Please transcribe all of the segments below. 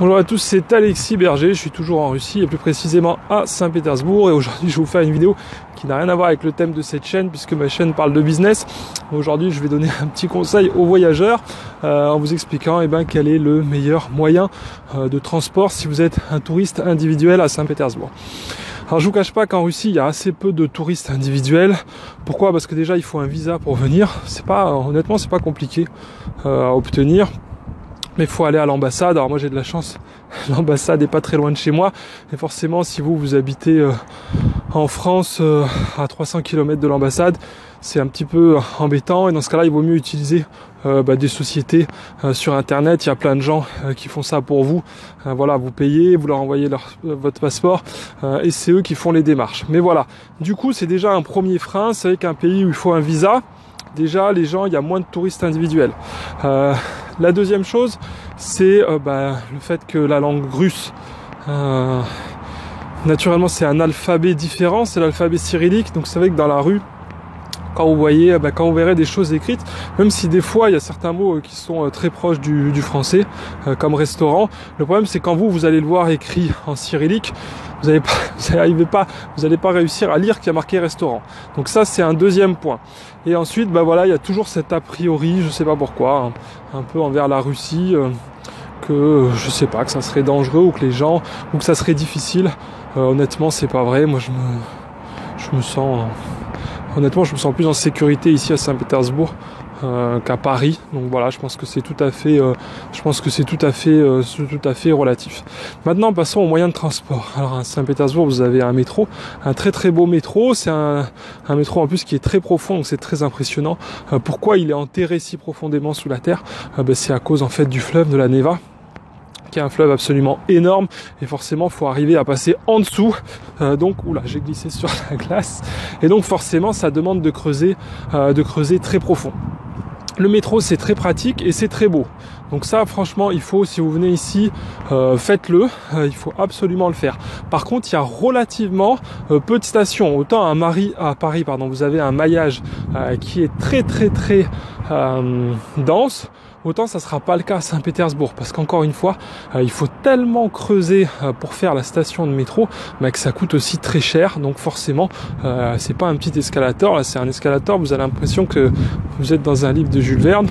Bonjour à tous, c'est Alexis Berger, je suis toujours en Russie et plus précisément à Saint-Pétersbourg et aujourd'hui je vais vous faire une vidéo qui n'a rien à voir avec le thème de cette chaîne puisque ma chaîne parle de business. Aujourd'hui je vais donner un petit conseil aux voyageurs en vous expliquant quel est le meilleur moyen de transport si vous êtes un touriste individuel à Saint-Pétersbourg. Alors je vous cache pas qu'en Russie il y a assez peu de touristes individuels. Pourquoi ? Parce que déjà il faut un visa pour venir. Honnêtement c'est pas compliqué à obtenir. Mais il faut aller à l'ambassade. Alors moi j'ai de la chance, l'ambassade est pas très loin de chez moi. Et forcément si vous habitez en France à 300 km de l'ambassade, c'est un petit peu embêtant. Et dans ce cas-là, il vaut mieux utiliser des sociétés sur internet. Il y a plein de gens qui font ça pour vous. Vous payez, vous leur envoyez votre passeport et c'est eux qui font les démarches. Mais voilà, du coup c'est déjà un premier frein. C'est vrai qu'un pays où il faut un visa, déjà il y a moins de touristes individuels. La deuxième chose, c'est le fait que la langue russe, naturellement c'est un alphabet différent, c'est l'alphabet cyrillique, donc c'est vrai que dans la rue, quand vous verrez des choses écrites, même si des fois il y a certains mots qui sont très proches du français, comme restaurant, le problème c'est quand vous allez le voir écrit en cyrillique, vous n'allez pas réussir à lire qu'il y a marqué restaurant. Donc ça c'est un deuxième point. Et ensuite il y a toujours cet a priori, je sais pas pourquoi, un peu envers la Russie, que que ça serait dangereux ou que ça serait difficile. Honnêtement c'est pas vrai. Moi je me sens plus en sécurité ici à Saint-Pétersbourg qu'à Paris. Donc voilà, je pense que c'est tout à fait relatif. Maintenant, passons aux moyens de transport. Alors à Saint-Pétersbourg, vous avez un métro, un très très beau métro. C'est un métro en plus qui est très profond, donc c'est très impressionnant. Pourquoi il est enterré si profondément sous la terre ? C'est à cause en fait du fleuve de la Neva, qui est un fleuve absolument énorme et forcément il faut arriver à passer en dessous, j'ai glissé sur la glace et donc forcément ça demande de creuser très profond. Le métro c'est très pratique et c'est très beau, donc ça franchement si vous venez ici, faites-le, il faut absolument le faire. Par contre il y a relativement peu de stations. Autant à Paris vous avez un maillage qui est très très très dense, autant ça sera pas le cas à Saint-Pétersbourg, parce qu'encore une fois, il faut tellement creuser pour faire la station de métro, que ça coûte aussi très cher. Donc forcément, c'est pas un petit escalator, là c'est un escalator. Vous avez l'impression que vous êtes dans un livre de Jules Verne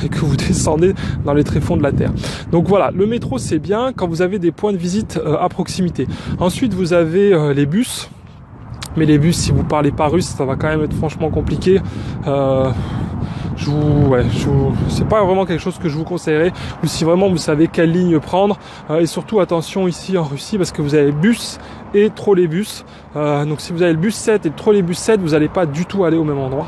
et que vous descendez dans les tréfonds de la terre. Donc voilà, le métro c'est bien quand vous avez des points de visite à proximité. Ensuite, vous avez les bus. Mais les bus, si vous parlez pas russe, ça va quand même être franchement compliqué. C'est pas vraiment quelque chose que je vous conseillerais, ou si vraiment vous savez quelle ligne prendre. Et surtout attention ici en Russie, parce que vous avez bus et trolleybus. Donc si vous avez le bus 7 et le trolleybus 7, vous n'allez pas du tout aller au même endroit.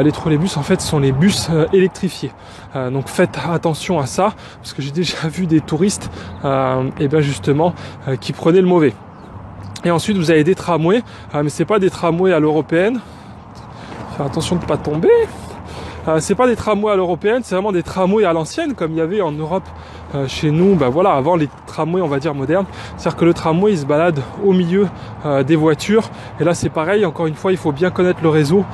Les trolleybus en fait sont les bus électrifiés. Donc faites attention à ça, parce que j'ai déjà vu des touristes qui prenaient le mauvais. Et ensuite vous avez des tramways, mais c'est pas des tramways à l'européenne. Faire attention de ne pas tomber. C'est pas des tramways à l'européenne, c'est vraiment des tramways à l'ancienne, comme il y avait en Europe chez nous, avant les tramways on va dire modernes. C'est-à-dire que le tramway il se balade au milieu des voitures, et là c'est pareil, encore une fois il faut bien connaître le réseau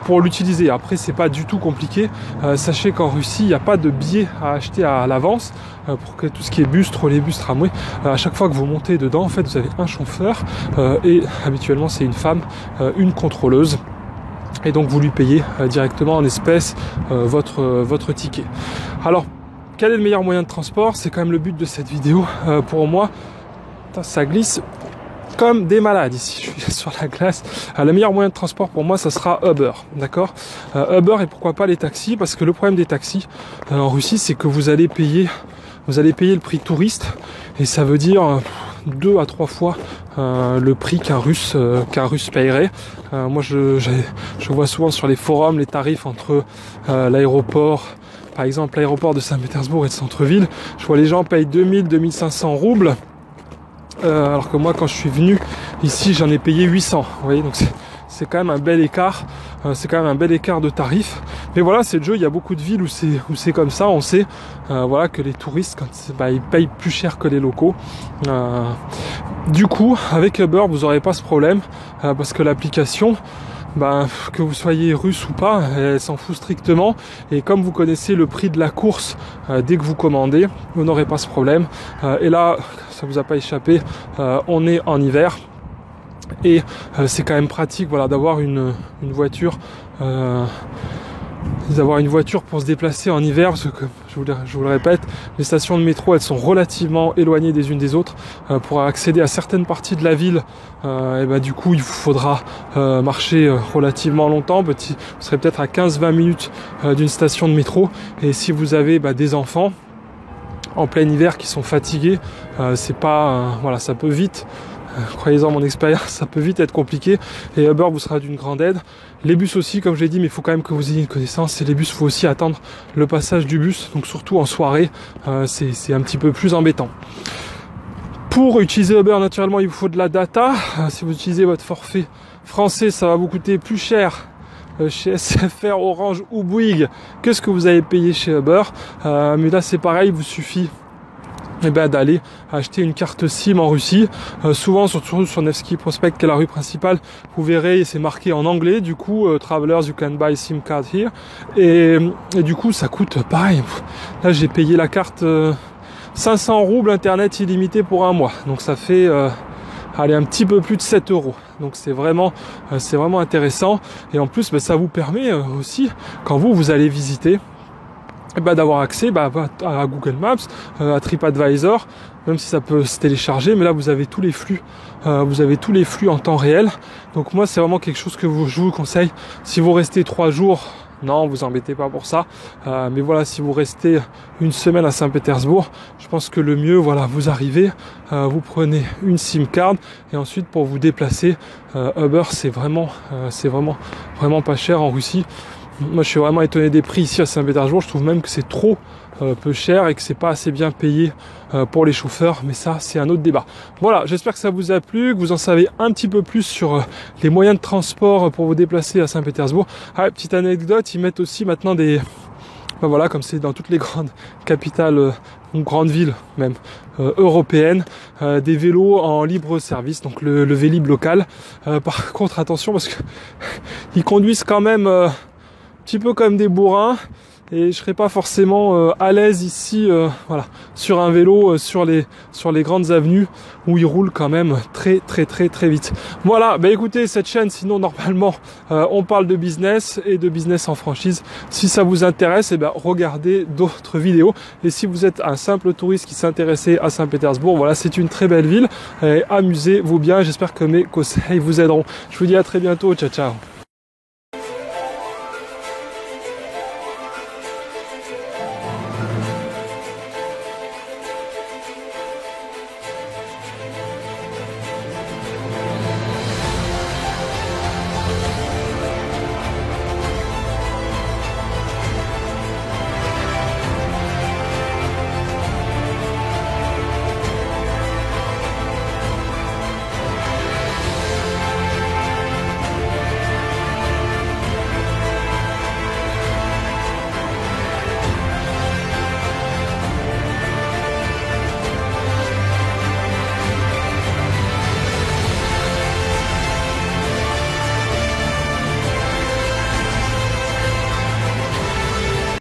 pour l'utiliser. Après c'est pas du tout compliqué, sachez qu'en Russie il n'y a pas de billets à acheter à l'avance pour que tout ce qui est bus, trolleybus, tramway, à chaque fois que vous montez dedans en fait vous avez un chauffeur et habituellement c'est une femme, une contrôleuse. Et donc vous lui payez directement en espèces votre ticket. Alors, quel est le meilleur moyen de transport ? C'est quand même le but de cette vidéo pour moi. Ça glisse comme des malades ici, je suis sur la glace. Le meilleur moyen de transport pour moi, ça sera Uber, d'accord ? Uber et pourquoi pas les taxis, parce que le problème des taxis en Russie, c'est que vous allez payer le prix touriste, et ça veut dire 2 à 3 fois le prix qu'un russe paierait. Moi je vois souvent sur les forums les tarifs entre l'aéroport, par exemple l'aéroport de Saint-Pétersbourg et de centre-ville. Je vois les gens payent 2000-2500 roubles, alors que moi quand je suis venu ici j'en ai payé 800. Vous voyez, donc c'est quand même un bel écart. C'est quand même un bel écart de tarifs. Mais voilà, c'est le jeu. Il y a beaucoup de villes où c'est comme ça. On sait que les touristes, ils payent plus cher que les locaux. Du coup, avec Uber, vous n'aurez pas ce problème parce que l'application que vous soyez russe ou pas, elle s'en fout strictement. Et comme vous connaissez le prix de la course dès que vous commandez, vous n'aurez pas ce problème. Et là, ça vous a pas échappé, on est en hiver. Et c'est quand même pratique, voilà, d'avoir une voiture. D'avoir une voiture pour se déplacer en hiver, parce que je vous le répète, les stations de métro elles sont relativement éloignées des unes des autres. Pour accéder à certaines parties de la ville, du coup il vous faudra marcher relativement longtemps. Vous serez peut-être à 15-20 minutes d'une station de métro, et si vous avez des enfants en plein hiver qui sont fatigués, c'est pas ça peut vite, croyez-en mon expérience, ça peut vite être compliqué, et Uber vous sera d'une grande aide. Les bus aussi, comme je l'ai dit, mais il faut quand même que vous ayez une connaissance. Et les bus, il faut aussi attendre le passage du bus, donc surtout en soirée, c'est un petit peu plus embêtant. Pour utiliser Uber, naturellement, il vous faut de la data. Si vous utilisez votre forfait français, ça va vous coûter plus cher chez SFR, Orange ou Bouygues que ce que vous avez payé chez Uber. Mais là, c'est pareil, il vous suffit d'aller acheter une carte SIM en Russie. Souvent, surtout sur Nevsky Prospect, qui est la rue principale, vous verrez, c'est marqué en anglais, du coup, Travelers, you can buy SIM card here. Et du coup, ça coûte pareil. Là, j'ai payé la carte 500 roubles internet illimité pour un mois. Donc ça fait un petit peu plus de 7 €. Donc c'est vraiment intéressant. Et en plus, ça vous permet aussi, quand vous allez visiter, d'avoir accès à Google Maps, à TripAdvisor, même si ça peut se télécharger, mais là vous avez tous les flux, en temps réel. Donc moi c'est vraiment quelque chose que je vous conseille. Si vous restez 3 jours, non, vous embêtez pas pour ça. Mais voilà, si vous restez une semaine à Saint-Pétersbourg, je pense que le mieux, vous arrivez, vous prenez une SIM card, et ensuite pour vous déplacer, Uber c'est vraiment pas cher en Russie. Moi je suis vraiment étonné des prix ici à Saint-Pétersbourg. Je trouve même que c'est trop peu cher et que c'est pas assez bien payé pour les chauffeurs, mais ça c'est un autre débat. Voilà, j'espère que ça vous a plu, que vous en savez un petit peu plus sur les moyens de transport pour vous déplacer à Saint-Pétersbourg. Petite anecdote, ils mettent aussi maintenant des... comme c'est dans toutes les grandes capitales ou grandes villes même européennes, des vélos en libre service, donc le Vélib local. Par contre attention, parce que ils conduisent quand même petit peu comme des bourrins, et je serais pas forcément à l'aise ici sur un vélo sur les grandes avenues où ils roulent quand même très vite. Voilà, écoutez, cette chaîne, sinon normalement on parle de business et de business en franchise. Si ça vous intéresse, regardez d'autres vidéos. Et si vous êtes un simple touriste qui s'intéressait à Saint-Pétersbourg, c'est une très belle ville, amusez-vous bien. J'espère que mes conseils vous aideront. Je vous dis à très bientôt, ciao.